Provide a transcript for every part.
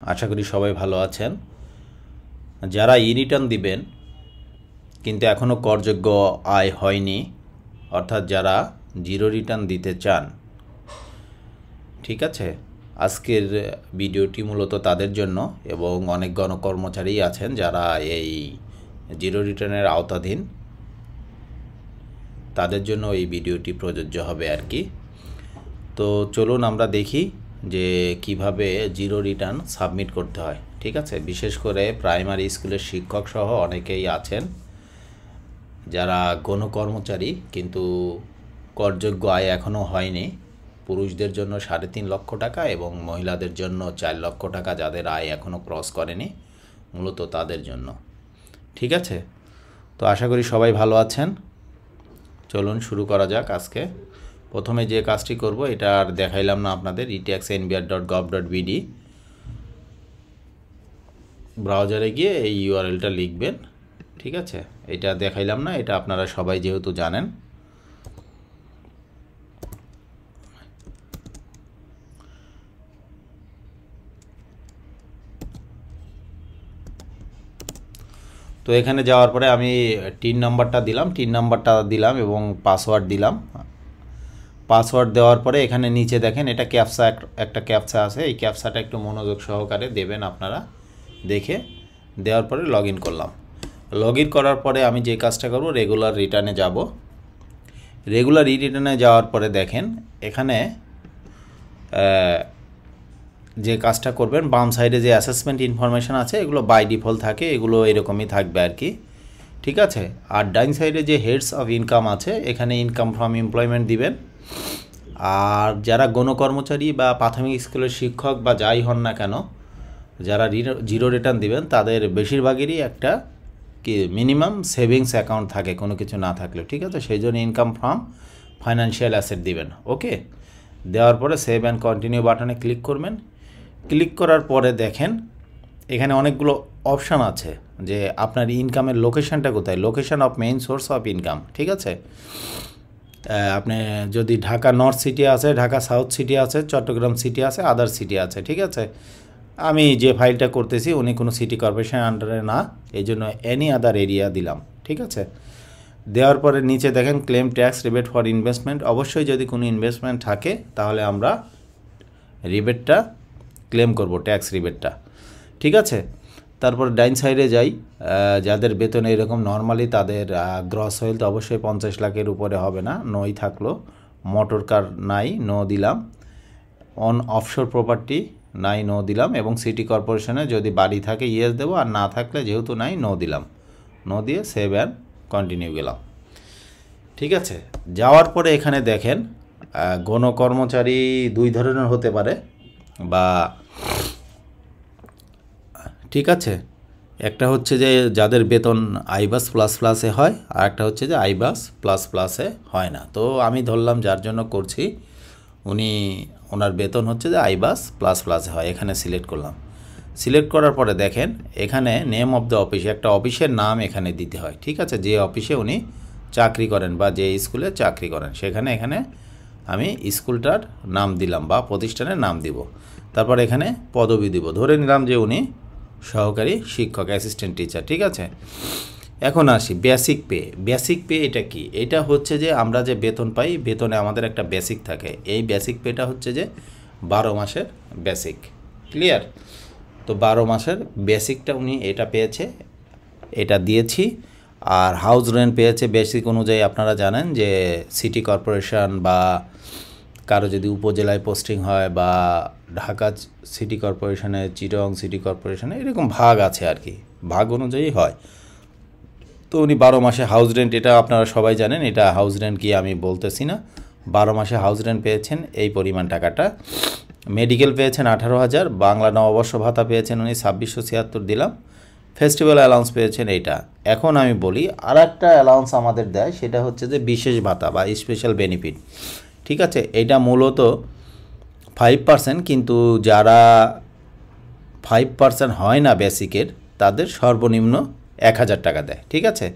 আশা করি সবাই ভালো আছেন। যারা রিটার্ন দিবেন কিন্তু এখনও করযোগ্য আয় হয়নি, অর্থাৎ যারা জিরো রিটার্ন দিতে চান, ঠিক আছে, আজকের ভিডিওটি মূলত তাদের জন্য। এবং অনেক গণকর্মচারী আছেন যারা এই জিরো রিটার্নের আওতাধীন, তাদের জন্য এই ভিডিওটি প্রযোজ্য হবে আর কি। তো চলুন আমরা দেখি যে কিভাবে জিরো রিটার্ন সাবমিট করতে হয়। ঠিক আছে, বিশেষ করে প্রাইমারি স্কুলের শিক্ষক সহ অনেকেই আছেন যারা গণকর্মচারী কিন্তু করযোগ্য আয় এখনও হয়নি। পুরুষদের জন্য 3.5 লক্ষ টাকা এবং মহিলাদের জন্য 4 লক্ষ টাকা, যাদের আয় এখনও ক্রস করেনি, মূলত তাদের জন্য। ঠিক আছে, তো আশা করি সবাই ভালো আছেন। চলুন শুরু করা যাক। আজকে প্রথমে যে কাজটি করব, এটা আর দেখাইলাম না আপনাদের, etax.nbr.gov.bd ব্রাউজারে গিয়ে এই ইউআরএলটা লিখবেন। ঠিক আছে, এটা দেখাইলাম না, এটা আপনারা সবাই যেহেতু জানেন। তো এখানে যাওয়ার পরে আমি টিন নাম্বারটা দিলাম এবং পাসওয়ার্ড দিলাম। পাসওয়ার্ড দেওয়ার পরে এখানে নিচে দেখেন এটা ক্যাপচা, একটা ক্যাপচা আছে। এই ক্যাপচাটা একটু মনোযোগ সহকারে দেবেন আপনারা, দেখে দেওয়ার পরে লগ ইন করলাম। লগ ইন করার পরে আমি যে কাজটা করব, রেগুলার রিটার্নে যাব। রেগুলার রিটার্নে যাওয়ার পরে দেখেন এখানে যে কাজটা করবেন, বাম সাইডে যে অ্যাসেসমেন্ট ইনফরমেশান আছে, এগুলো বাই ডিফল্ট থাকে, এগুলো এরকমই থাকবে আর কি। ঠিক আছে, আর ডাইন সাইডে যে হেডস অফ ইনকাম আছে, এখানে ইনকাম ফ্রম এমপ্লয়মেন্ট দিবেন। আর যারা গণকর্মচারী বা প্রাথমিক স্কুলের শিক্ষক বা যাই হন না কেন, যারা জিরো রিটার্ন দিবেন, তাদের বেশিরভাগেরই একটা কি মিনিমাম সেভিংস অ্যাকাউন্ট থাকে কোনো কিছু না থাকলে। ঠিক আছে, সেই জন্য ইনকাম ফ্রম ফাইন্যান্সিয়াল অ্যাসেট দিবেন। ওকে, দেওয়ার পরে সেভ অ্যান্ড কন্টিনিউ বাটনে ক্লিক করবেন। ক্লিক করার পরে দেখেন এখানে অনেকগুলো অপশান আছে যে আপনার ইনকামের লোকেশানটা কোথায়, location of main source of income. ঠিক আছে, আপনি যদি ঢাকা নর্থ সিটি আছে, ঢাকা সাউথ সিটি আছে, চট্টগ্রাম সিটি আছে, আদার সিটি আছে। ঠিক আছে, আমি যে ফাইলটা করতেছি উনি কোনো সিটি কর্পোরেশন আন্ডারে না, এই জন্য এনি আদার এরিয়া দিলাম। ঠিক আছে, দেওয়ার পরে নিচে দেখেন claim tax rebate for investment. অবশ্যই যদি কোনো ইনভেস্টমেন্ট থাকে তাহলে আমরা রিবেটটা ক্লেম করব, ট্যাক্স রিবেটটা। ঠিক আছে, তারপর ডাইন সাইডে যাই, যাদের বেতন এরকম নর্মালি, তাদের গ্রস ওয়েলথ অবশ্যই 50 লাখের উপরে হবে না, নই থাকলো। মোটর কার নাই, নো দিলাম। অন অফশোর প্রপার্টি নাই, নো দিলাম। এবং সিটি কর্পোরেশনে যদি বাড়ি থাকে ইয়েস দেবো, আর না থাকলে যেহেতু নাই, নো দিলাম। নো দিয়ে সেভ অ্যান্ড কন্টিনিউ গেলাম। ঠিক আছে, যাওয়ার পরে এখানে দেখেন গণকর্মচারী 2 ধরনের হতে পারে বা, ঠিক আছে, একটা হচ্ছে যে যাদের বেতন আইবাস প্লাস প্লাসে হয়, আর একটা হচ্ছে যে আইবাস প্লাস প্লাসে হয় না। তো আমি ধরলাম যার জন্য করছি ওনার বেতন হচ্ছে যে আইবাস প্লাস প্লাসে হয়, এখানে সিলেক্ট করলাম। সিলেক্ট করার পরে দেখেন এখানে নেম অফ দ্য অফিস, একটা অফিসের নাম এখানে দিতে হয়। ঠিক আছে, যে অফিসে উনি চাকরি করেন বা যে স্কুলে চাকরি করেন, এখানে আমি স্কুলটার নাম দিলাম বা প্রতিষ্ঠানের নাম দিব। তারপর এখানে পদবি দিব, ধরে নিলাম যে উনি সহকারী শিক্ষক, অ্যাসিস্ট্যান্ট টিচার। ঠিক আছে, এখন আসি বেসিক পে। বেসিক পে এটা কি? এটা হচ্ছে যে আমরা যে বেতন পাই, বেতনে আমাদের একটা বেসিক থাকে। এই বেসিক পেটা হচ্ছে যে 12 মাসের বেসিক। ক্লিয়ার? তো 12 মাসের বেসিকটা উনি এটা পেয়েছে, এটা দিয়েছি। আর হাউস রেন্ট পেয়েছে বেসিক অনুযায়ী। আপনারা জানেন যে সিটি কর্পোরেশন বা কারো যদি উপজেলায় পোস্টিং হয় বা ঢাকা সিটি কর্পোরেশনে, চিটং সিটি কর্পোরেশনে, এরকম ভাগ আছে আর কি, ভাগ অনুযায়ী হয়। তো উনি 12 মাসে হাউস রেন্ট, এটা আপনারা সবাই জানেন, এটা হাউস রেন্ট কি আমি বলতেছি না। 12 মাসে হাউস রেন্ট পেয়েছেন এই পরিমাণ টাকাটা। মেডিকেল পেয়েছেন 18,000, বাংলা নববর্ষ ভাতা পেয়েছেন উনি 2676 দিলাম। ফেস্টিভ্যাল অ্যালাউন্স পেয়েছেন এইটা। এখন আমি বলি আর একটা অ্যালাউন্স আমাদের দেয়, সেটা হচ্ছে যে বিশেষ ভাতা বা স্পেশাল বেনিফিট। ঠিক আছে, এটা মূলত 5%, কিন্তু যারা 5% হয় না বেসিকের, তাদের সর্বনিম্ন 1000 টাকা দেয়। ঠিক আছে,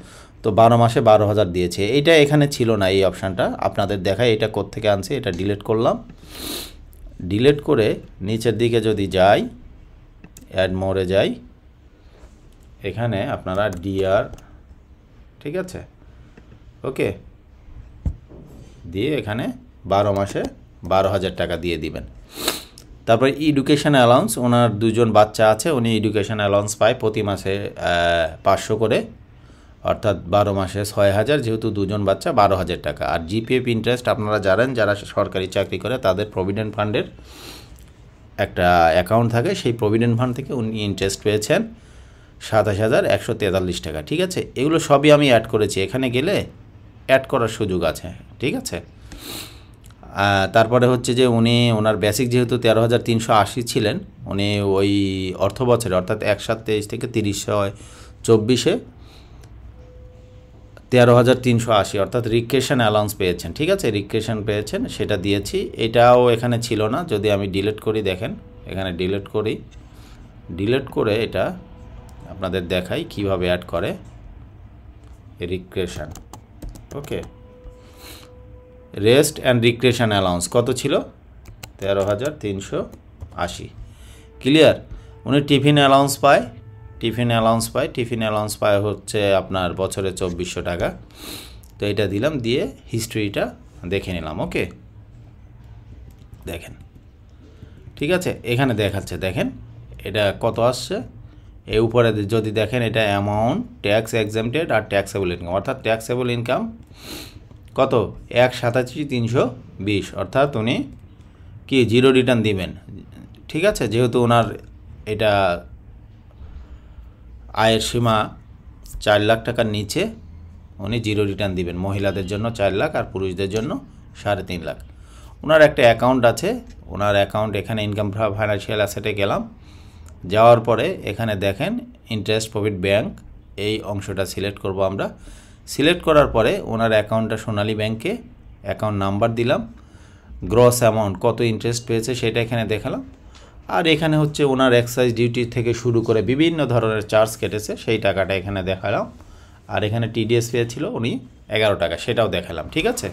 তো 12 মাসে 12,000 দিয়েছে। এইটা এখানে ছিল না, এই অপশানটা আপনাদের দেখায়। এটা কোত্থেকে আনছে, এটা ডিলিট করলাম। ডিলিট করে নিচের দিকে যদি যাই, অ্যাড মোরে যাই, এখানে আপনারা ডিআর, ঠিক আছে, ওকে, দিয়ে এখানে 12 মাসে 12,000 টাকা দিয়ে দিবেন। তারপর এডুকেশন অ্যালাউন্স, ওনার 2জন বাচ্চা আছে, উনি এডুকেশন অ্যালাউন্স পায় প্রতি মাসে 500 করে, অর্থাৎ 12 মাসে 6,000, যেহেতু 2জন বাচ্চা 12,000 টাকা। আর জিপিএফ ইন্টারেস্ট আপনারা জানেন, যারা সরকারি চাকরি করে তাদের প্রভিডেন্ট ফান্ডের একটা অ্যাকাউন্ট থাকে, সেই প্রভিডেন্ট ফান্ড থেকে উনি ইন্টারেস্ট পেয়েছেন 27,143 টাকা, ঠিক আছে। এগুলো সবই আমি অ্যাড করেছি, এখানে গেলে অ্যাড করার সুযোগ আছে, ঠিক আছে। তারপরে হচ্ছে যে উনি ওনার বেসিক যেহেতু 13,380 ছিলেন, উনি ওই অর্থ বছরে অর্থাৎ 1/7/23 থেকে 30/6/24 13,380 অর্থাৎ রিক্রেশন অ্যালাউন্স পেয়েছেন, ঠিক আছে, রিক্রেশন পেয়েছেন, সেটা দিয়েছি। এটাও এখানে ছিল না, যদি আমি ডিলিট করি, দেখেন এখানে ডিলিট করি, ডিলিট করে এটা আপনাদের দেখাই কিভাবে অ্যাড করে recreation, okay. Rest and recreation allowance কত ছিল? 13,380, ক্লিয়ার। উনি টিফিন অ্যালাউন্স পায়, টিফিন অ্যালাউন্স পায় হচ্ছে আপনার বছরে 2,400 টাকা। তো এটা দিলাম, দিয়ে হিস্ট্রিটা দেখে নিলাম, ওকে, দেখেন, ঠিক আছে, এখানে দেখাচ্ছে, দেখেন এটা কত আসছে। এই উপরে যদি দেখেন, এটা অ্যামাউন্ট, ট্যাক্স এক্সামটেড আর ট্যাক্সেবল ইনকাম, অর্থাৎ ট্যাক্সেবল ইনকাম কত? 1,87,320, অর্থাৎ উনি কি জিরো রিটার্ন দিবেন, ঠিক আছে, যেহেতু ওনার এটা আয়ের সীমা 4 লাখ টাকার নিচে, উনি জিরো রিটার্ন দিবেন। মহিলাদের জন্য 4 লাখ আর পুরুষদের জন্য 3.5 লাখ। ওনার একটা অ্যাকাউন্ট আছে, ওনার অ্যাকাউন্ট এখানে ইনকাম ফাইন্যান্সিয়াল অ্যাসেটে গেলাম, যাওয়ার পরে এখানে দেখেন ইন্টারেস্ট প্রফিট ব্যাংক, এই অংশটা সিলেক্ট করব আমরা। সিলেক্ট করার পরে ওনার অ্যাকাউন্টটা সোনালী ব্যাংকে, অ্যাকাউন্ট নাম্বার দিলাম, গ্রস অ্যামাউন্ট কত ইন্টারেস্ট পেয়েছে সেটা এখানে দেখালাম। আর এখানে হচ্ছে ওনার এক্সাইজ ডিউটি থেকে শুরু করে বিভিন্ন ধরনের চার্জ কেটেছে, সেই টাকাটা এখানে দেখালাম। আর এখানে টিডিএস পেয়েছিল উনি 11 টাকা, সেটাও দেখালাম, ঠিক আছে।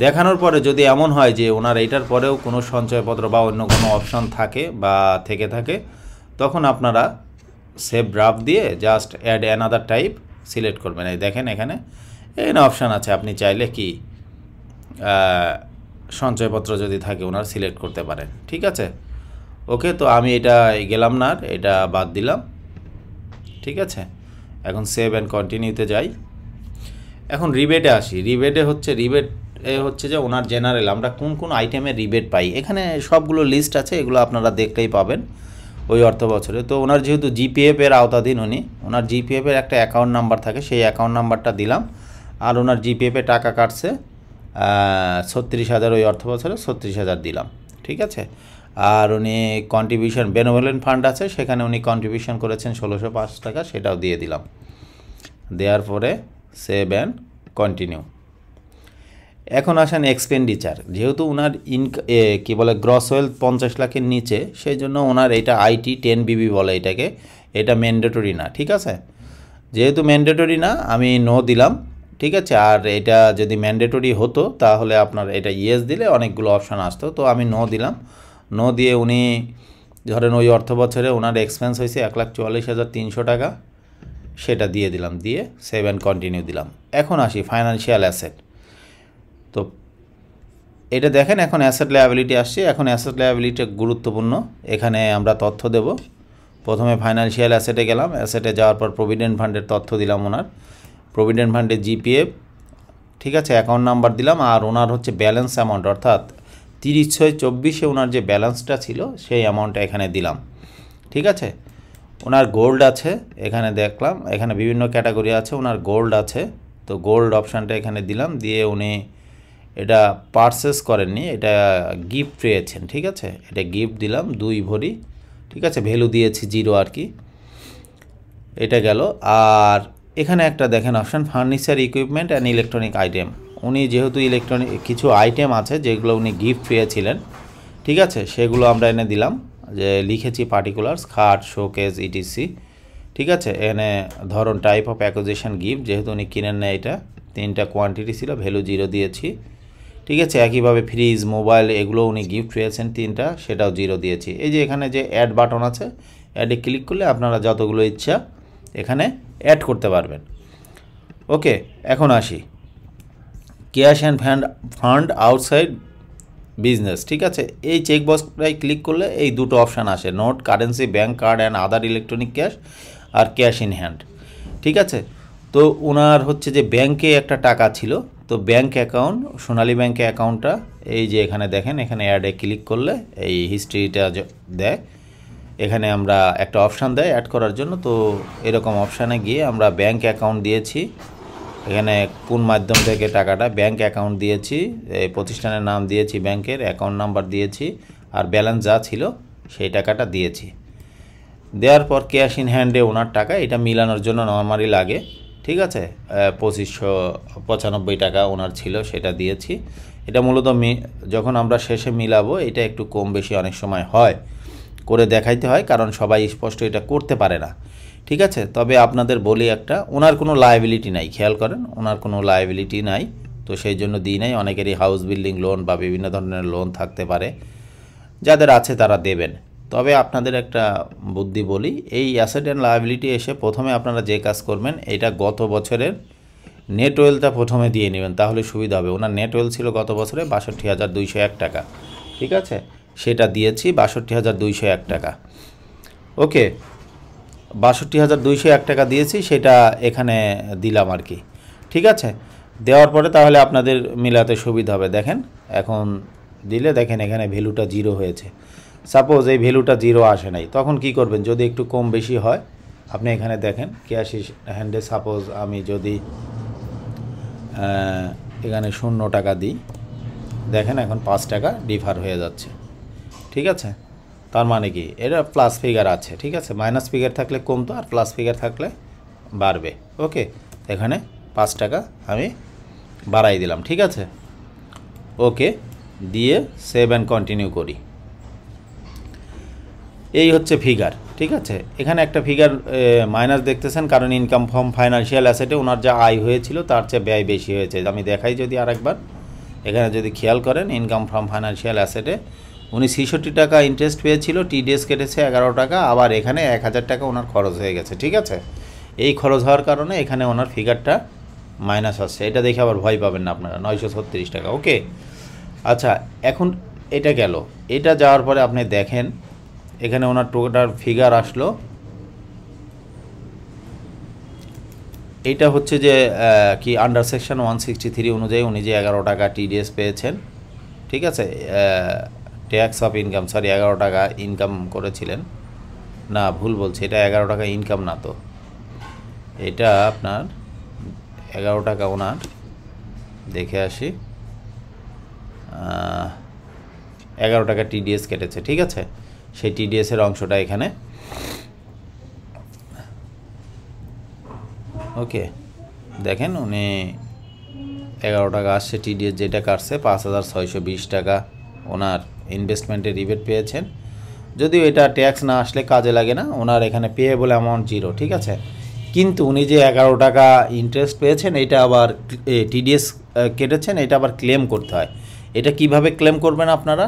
দেখানোর পরে যদি এমন হয় যে ওনার এইটার পরেও কোনো সঞ্চয়পত্র বা অন্য কোনো অপশন থাকে বা থেকে থাকে, তখন আপনারা সেভ ড্রাফট দিয়ে just add another type select করবেন। এই দেখেন এখানে অপশান আছে, আপনি চাইলে কি সঞ্চয়পত্র যদি থাকে ওনার সিলেক্ট করতে পারেন, ঠিক আছে, ওকে। তো আমি এটা গেলাম না, এটা বাদ দিলাম, ঠিক আছে। এখন সেভ অ্যান্ড কন্টিনিউতে যাই। এখন রিবেটে আসি। রিবেটে হচ্ছে যে ওনার জেনারেল আমরা কোন কোন আইটেমের রিবেট পাই, এখানে সবগুলো লিস্ট আছে, এগুলো আপনারা দেখলেই পাবেন ওই অর্থ বছরে। তো ওনার যেহেতু জিপিএফ এর আওতাধীন, ওনার জিপিএফ এর একটা অ্যাকাউন্ট নাম্বার থাকে, সেই অ্যাকাউন্ট নাম্বারটা দিলাম। আর ওনার জিপিএফ এ টাকা কাটছে 36,000, ওই অর্থ বছরে 36,000 দিলাম, ঠিক আছে। আর উনি কন্ট্রিবিউশন বেনেভোলেন্ট ফান্ড আছে, সেখানে উনি কন্ট্রিবিউশন করেছেন 1,605 টাকা, সেটাও দিয়ে দিলাম। দেওয়ার পরে সেভ অ্যান্ড কন্টিনিউ। এখন আসেন এক্সপেন্ডিচার। যেহেতু ওনার কি বলে গ্রস ওয়েলথ 50 লাখের নিচে, সেই জন্য ওনার এটা আইটি 10 বিবি বলে এটাকে, এটা ম্যান্ডেটরি না, ঠিক আছে। যেহেতু ম্যান্ডেটরি না, আমি নো দিলাম, ঠিক আছে। আর এটা যদি ম্যান্ডেটরি হতো তাহলে আপনার এটা ইয়েস দিলে অনেকগুলো অপশান আসতো, তো আমি নো দিলাম। নো দিয়ে উনি ধরেন ওই অর্থ বছরে ওনার এক্সপেন্স হয়েছে 1,44,300 টাকা, সেটা দিয়ে দিলাম, দিয়ে সেভ অ্যান্ড কন্টিনিউ দিলাম। এখন আসি ফাইন্যান্সিয়াল অ্যাসেট। তো এটা দেখেন এখন অ্যাসেট লায়াবিলিটি আসছে। এখন অ্যাসেট লায়াবিলিটি গুরুত্বপূর্ণ, এখানে আমরা তথ্য দেব। প্রথমে ফাইন্যান্সিয়াল অ্যাসেটে গেলাম, অ্যাসেটে যাওয়ার পর প্রভিডেন্ট ফান্ডের তথ্য দিলাম, ওনার প্রভিডেন্ট ফান্ডের জিপিএফ, ঠিক আছে, অ্যাকাউন্ট নাম্বার দিলাম। আর ওনার হচ্ছে ব্যালেন্স অ্যামাউন্ট, অর্থাৎ 30/6/24 ওনার যে ব্যালেন্সটা ছিল সেই অ্যামাউন্টটা এখানে দিলাম, ঠিক আছে। ওনার গোল্ড আছে, এখানে দেখলাম এখানে বিভিন্ন ক্যাটাগরি আছে, ওনার গোল্ড আছে, তো গোল্ড অপশানটা এখানে দিলাম, দিয়ে উনি এটা পারচেস করেননি, এটা গিফট পেয়েছেন, ঠিক আছে, এটা গিফট দিলাম 2 ভরি, ঠিক আছে, ভ্যালু দিয়েছি 0 আর কি, এটা গেল। আর এখানে একটা দেখেন option furniture equipment and electronic item. উনি যেহেতু ইলেকট্রনিক কিছু আইটেম আছে যেগুলো উনি গিফট পেয়েছিলেন, ঠিক আছে, সেগুলো আমরা এনে দিলাম, যে লিখেছি পার্টিকুলার্স, খাট, শোকেস, ইটিসি, ঠিক আছে। এনে ধরুন টাইপ অফ অ্যাকুইজিশন গিফট, যেহেতু উনি কিনেন না, এটা 3টা কোয়ান্টিটি ছিল, ভ্যালু 0 দিয়েছি, ঠিক আছে। একইভাবে ফ্রিজ, মোবাইল, এগুলো উনি গিফট পেয়েছেন 3টা, সেটাও 0 দিয়েছি। এই যে এখানে যে অ্যাড বাটন আছে, অ্যাডে ক্লিক করলে আপনারা যতগুলো ইচ্ছা এখানে অ্যাড করতে পারবেন। ওকে, এখন আসি cash and fund outside business. ঠিক আছে, এই চেকবক্সটায় ক্লিক করলে এই দুটো অপশান আসে, note, currency, bank card and other electronic cash আর ক্যাশ ইন হ্যান্ড। ঠিক আছে, তো ওনার হচ্ছে যে ব্যাংকে একটা টাকা ছিল, তো ব্যাংক অ্যাকাউন্ট, সোনালী ব্যাংকে অ্যাকাউন্টটা এই যে এখানে দেখেন, এখানে অ্যাডে ক্লিক করলে এই হিস্ট্রিটা দেয়। এখানে আমরা একটা অপশান দেয় অ্যাড করার জন্য, তো এরকম অপশানে গিয়ে আমরা ব্যাংক অ্যাকাউন্ট দিয়েছি, এখানে কোন মাধ্যম থেকে টাকাটা, ব্যাংক অ্যাকাউন্ট দিয়েছি, এই প্রতিষ্ঠানের নাম দিয়েছি, ব্যাংকের অ্যাকাউন্ট নাম্বার দিয়েছি, আর ব্যালেন্স যা ছিল সেই টাকাটা দিয়েছি। দেওয়ার পর ক্যাশ ইন হ্যান্ডে ওনার টাকা, এটা মিলানোর জন্য নর্মালি লাগে। ঠিক আছে, 2595 টাকা ওনার ছিল, সেটা দিয়েছি। এটা মূলত যখন আমরা শেষে মিলাবো এটা একটু কম বেশি অনেক সময় হয়, করে দেখাইতে হয়, কারণ সবাই স্পষ্ট এটা করতে পারে না। ঠিক আছে, তবে আপনাদের বলি একটা, ওনার কোনো লায়াবিলিটি নাই, খেয়াল করেন ওনার কোনো লায়াবিলিটি নাই, তো সেই জন্য দিই নাই। অনেকেরই হাউস বিল্ডিং লোন বা বিভিন্ন ধরনের লোন থাকতে পারে, যাদের আছে তারা দেবেন। তবে আপনাদের একটা বুদ্ধি বলি, এই অ্যাসেট অ্যান্ড লায়াবিলিটি এসে প্রথমে আপনারা যে কাজ করবেন, এটা গত বছরের নেট ওয়েলটা প্রথমে দিয়ে নেবেন, তাহলে সুবিধা হবে। ওনার নেট ওয়েল ছিল গত বছরে 62,201 টাকা। ঠিক আছে, সেটা দিয়েছি 62,201 টাকা। ওকে, 62,201 টাকা দিয়েছি, সেটা এখানে দিলাম আর কি। ঠিক আছে, দেওয়ার পরে তাহলে আপনাদের মিলাতে সুবিধা হবে। দেখেন এখন দিলে দেখেন এখানে ভ্যালুটা 0 হয়েছে। সাপোজ এই ভ্যালুটা 0 আসে নাই, তখন কি করবেন, যদি একটু কম বেশি হয় আপনি এখানে দেখেন ক্যাশ হ্যান্ডে, সাপোজ আমি যদি এখানে 0 টাকা দিই, দেখেন এখন 5 টাকা ডিফার হয়ে যাচ্ছে। ঠিক আছে, তার মানে কি এটা প্লাস ফিগার আছে। ঠিক আছে, মাইনাস ফিগার থাকলে কমতো, আর প্লাস ফিগার থাকলে বাড়বে। ওকে, এখানে 5 টাকা আমি বাড়াই দিলাম। ঠিক আছে, ওকে দিয়ে সেভ অ্যান্ড কন্টিনিউ করি। এই হচ্ছে ফিগার। ঠিক আছে, এখানে একটা ফিগার মাইনাস দেখতেছেন, কারণ ইনকাম ফ্রম ফাইন্যান্সিয়াল অ্যাসেটে ওনার যা আয় হয়েছিল তার চেয়ে ব্যয় বেশি হয়েছে। আমি দেখাই যদি আরেকবার, এখানে যদি খেয়াল করেন ইনকাম ফ্রম ফাইন্যান্সিয়াল অ্যাসেটে উনি 66 টাকা ইন্টারেস্ট পেয়েছিল, টিডিএস কেটেছে 11 টাকা, আবার এখানে 1000 টাকা ওনার খরচ হয়ে গেছে। ঠিক আছে, এই খরচ হওয়ার কারণে এখানে ওনার ফিগারটা মাইনাস আসছে। এটা দেখে আবার ভয় পাবেন না আপনারা, 936 টাকা। ওকে, আচ্ছা এখন এটা গেল, এটা যাওয়ার পরে আপনি দেখেন এখানে ওনার টোটাল ফিগার আসলো, এইটা হচ্ছে যে কি আন্ডার সেকশন 163 অনুযায়ী উনি যে 11 টাকা টিডিএস পেয়েছেন। ঠিক আছে, ট্যাক্স অফ ইনকাম, সরি 11 টাকা ইনকাম করেছিলেন, না ভুল বলছি, এটা 11 টাকা ইনকাম না, তো এটা আপনার 11 টাকা ওনার, দেখে আসি, 11 টাকা টিডিএস কেটেছে। ঠিক আছে, সেই টিডিএসের অংশটা এখানে। ওকে, দেখেন উনি 11 টাকা আসছে, টিডিএস যেটা কাটছে 5,620 টাকা ওনার ইনভেস্টমেন্টে রিবেট পেয়েছেন। যদিও এটা ট্যাক্স না আসলে কাজে লাগে না, ওনার এখানে পেয়েবল অ্যামাউন্ট 0। ঠিক আছে, কিন্তু উনি যে 11 টাকা ইন্টারেস্ট পেয়েছেন, এটা আবার টিডিএস কেটেছেন, এটা আবার ক্লেম করতে হয়। এটা কিভাবে ক্লেম করবেন আপনারা,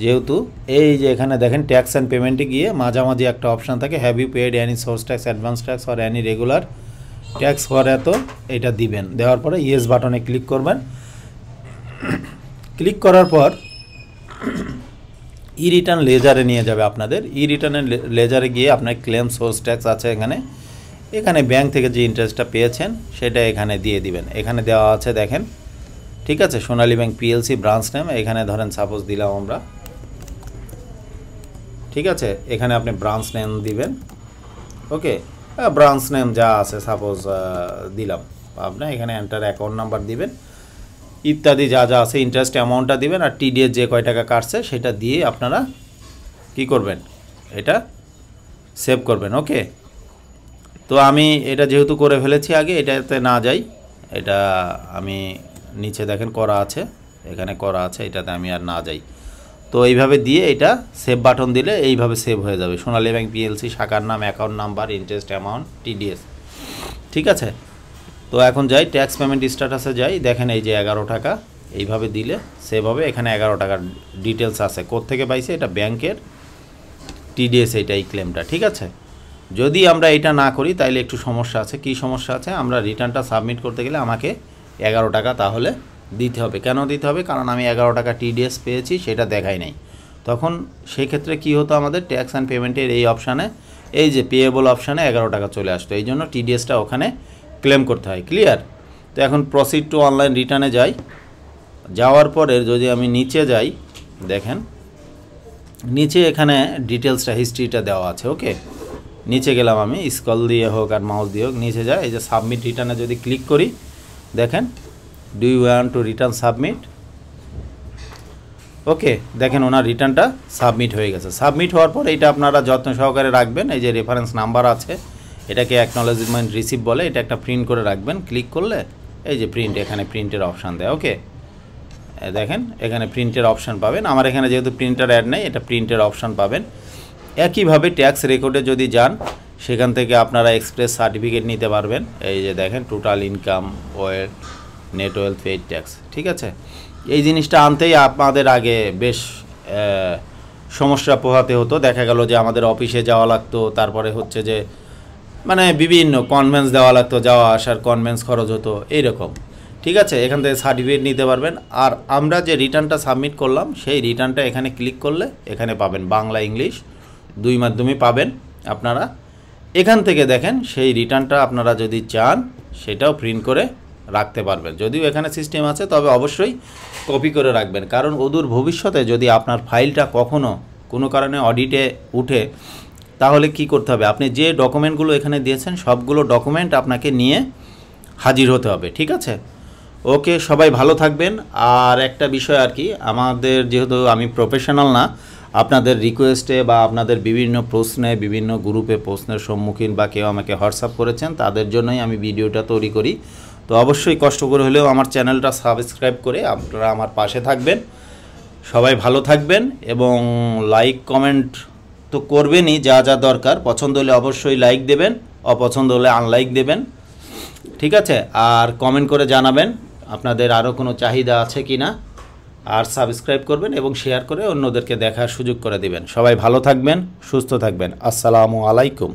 যেহেতু এই যে এখানে দেখেন ট্যাক্স অ্যান্ড পেমেন্টে গিয়ে মাঝামাঝি একটা অপশান থাকে, have you paid any source tax, advance tax or any regular tax for এত, এটা দিবেন। দেওয়ার পরে ইয়েস বাটনে ক্লিক করবেন। ক্লিক করার পর ই রিটার্ন লেজারে নিয়ে যাবে আপনাদের। ই রিটার্নের লেজারে গিয়ে আপনার ক্লেম সোর্স ট্যাক্স আছে এখানে ব্যাংক থেকে যে ইন্টারেস্টটা পেয়েছেন সেটা এখানে দিয়ে দিবেন। এখানে দেওয়া আছে দেখেন। ঠিক আছে, সোনালী ব্যাংক পিএলসি ব্রাঞ্চ নেম, এখানে ধরেন সাপোজ দিলাম আমরা। ঠিক আছে, এখানে আপনি ব্রাঞ্চ নেম দিবেন। ওকে, ব্রাঞ্চ নেম যা আছে সাপোজ দিলাম, আপনি এখানে এন্টার অ্যাকাউন্ট নাম্বার দিবেন, ইত্যাদি যা যা আছে, ইন্টারেস্ট অ্যামাউন্টটা দিবেন, আর টিডিএস যে কয় টাকা কাটছে সেটা দিয়ে আপনারা কি করবেন, এটা সেভ করবেন। ওকে, তো আমি এটা যেহেতু করে ফেলেছি আগে, এটাতে না যাই, এটা আমি নিচে দেখেন করা আছে, এখানে করা আছে, এটাতে আমি আর না যাই। তো এইভাবে দিয়ে এটা সেভ বাটন দিলে এইভাবে সেভ হয়ে যাবে, সোনালী ব্যাংক পিএলসি, শাখার নাম, account number, interest amount, TDS. ঠিক আছে, তো এখন যাই ট্যাক্স পেমেন্ট স্ট্যাটাসে যাই, দেখেন এই যে 11 টাকা, এইভাবে দিলে সেভ হবে। এখানে 11 টাকার ডিটেলস আছে, কোত্থেকে পাইছে, এটা ব্যাংকের টিডিএস এইটা এই ক্লেমটা, ঠিক আছে। যদি আমরা এটা না করি তাইলে একটু সমস্যা আছে। কি সমস্যা আছে? আমরা রিটার্নটা সাবমিট করতে গেলে আমাকে 11 টাকা তাহলে দিতে হবে। কেন দিতে হবে? কারণ আমি 11 টাকা টিডিএস পেয়েছি, সেটা দেখাই নাই। তখন সেই ক্ষেত্রে কী হতো, আমাদের ট্যাক্স অ্যান্ড পেমেন্টের এই অপশানে, এই যে পেয়েবল অপশানে 11 টাকা চলে আসতো। এই জন্য টিডিএসটা ওখানে ক্লেম করতে হয়। ক্লিয়ার? তো এখন প্রসিড টু অনলাইন রিটার্নে যাই। যাওয়ার পরে যদি আমি নিচে যাই, দেখেন নিচে এখানে ডিটেলসটা, হিস্ট্রিটা দেওয়া আছে। ওকে, নিচে গেলাম আমি, স্ক্রল দিয়ে হোক আর মাউস দিয়ে হোক নিচে যায়। এই যে সাবমিট রিটার্নে যদি ক্লিক করি, দেখেন do you want to return submit. Okay, দেখেন ওনার রিটার্নটা সাবমিট হয়ে গেছে। সাবমিট হওয়ার পর এটা আপনারা যত্ন সহকারে রাখবেন। এই যে রেফারেন্স নাম্বার আছে, এটাকে অ্যাকনলেজমেন্ট রিসিভ বলে, এটা একটা প্রিন্ট করে রাখবেন। ক্লিক করলে এই যে প্রিন্ট, এখানে প্রিন্টের অপশান দেয়। ওকে, দেখেন এখানে প্রিন্টের অপশান পাবেন। আমার এখানে যেহেতু প্রিন্টার অ্যাড নেই, এটা প্রিন্টের অপশান পাবেন। একইভাবে ট্যাক্স রেকর্ডে যদি যান, সেখান থেকে আপনারা এক্সপ্রেস সার্টিফিকেট নিতে পারবেন। এই যে দেখেন total income, wealth, net wealth, paid tax, ঠিক আছে। এই জিনিসটা আনতেই আপনাদের আগে বেশ সমস্যা পোহাতে হতো। দেখা গেল যে আমাদের অফিসে যাওয়া লাগতো, তারপরে হচ্ছে যে মানে বিভিন্ন কনভেন্স দেওয়া লাগতো, যাওয়া আসার কনভেন্স খরচ হতো, এইরকম, ঠিক আছে। এখান থেকে সার্টিফিকেট নিতে পারবেন। আর আমরা যে রিটার্নটা সাবমিট করলাম, সেই রিটার্নটা এখানে ক্লিক করলে এখানে পাবেন, বাংলা ইংলিশ দুই মাধ্যমে পাবেন আপনারা। এখান থেকে দেখেন সেই রিটার্নটা আপনারা যদি চান সেটাও প্রিন্ট করে রাখতে পারবেন। যদিও এখানে সিস্টেম আছে, তবে অবশ্যই কপি করে রাখবেন। কারণ অদূর ভবিষ্যতে যদি আপনার ফাইলটা কখনও কোনো কারণে অডিটে উঠে, তাহলে কি করতে হবে, আপনি যে ডকুমেন্টগুলো এখানে দিয়েছেন সবগুলো ডকুমেন্ট আপনাকে নিয়ে হাজির হতে হবে, ঠিক আছে। ওকে, সবাই ভালো থাকবেন। আর একটা বিষয় আর কি, আমাদের যেহেতু আমি প্রফেশনাল না, আপনাদের রিকোয়েস্টে বা আপনাদের বিভিন্ন প্রশ্নে, বিভিন্ন গ্রুপে প্রশ্নের সম্মুখীন বা কেউ আমাকে হোয়াটসঅ্যাপ করেছেন, তাদের জন্যই আমি ভিডিওটা তৈরি করি। তো অবশ্যই কষ্ট করে হলেও আমার চ্যানেলটা সাবস্ক্রাইব করে আপনারা আমার পাশে থাকবেন। সবাই ভালো থাকবেন এবং লাইক কমেন্ট তো করবেনই, যা যা দরকার। পছন্দ হলে অবশ্যই লাইক দেবেন, অপছন্দ হলে আনলাইক দেবেন, ঠিক আছে। আর কমেন্ট করে জানাবেন আপনাদের আরও কোনো চাহিদা আছে কি না। আর সাবস্ক্রাইব করবেন এবং শেয়ার করে অন্যদেরকে দেখার সুযোগ করে দিবেন। সবাই ভালো থাকবেন, সুস্থ থাকবেন। আসসালামু আলাইকুম।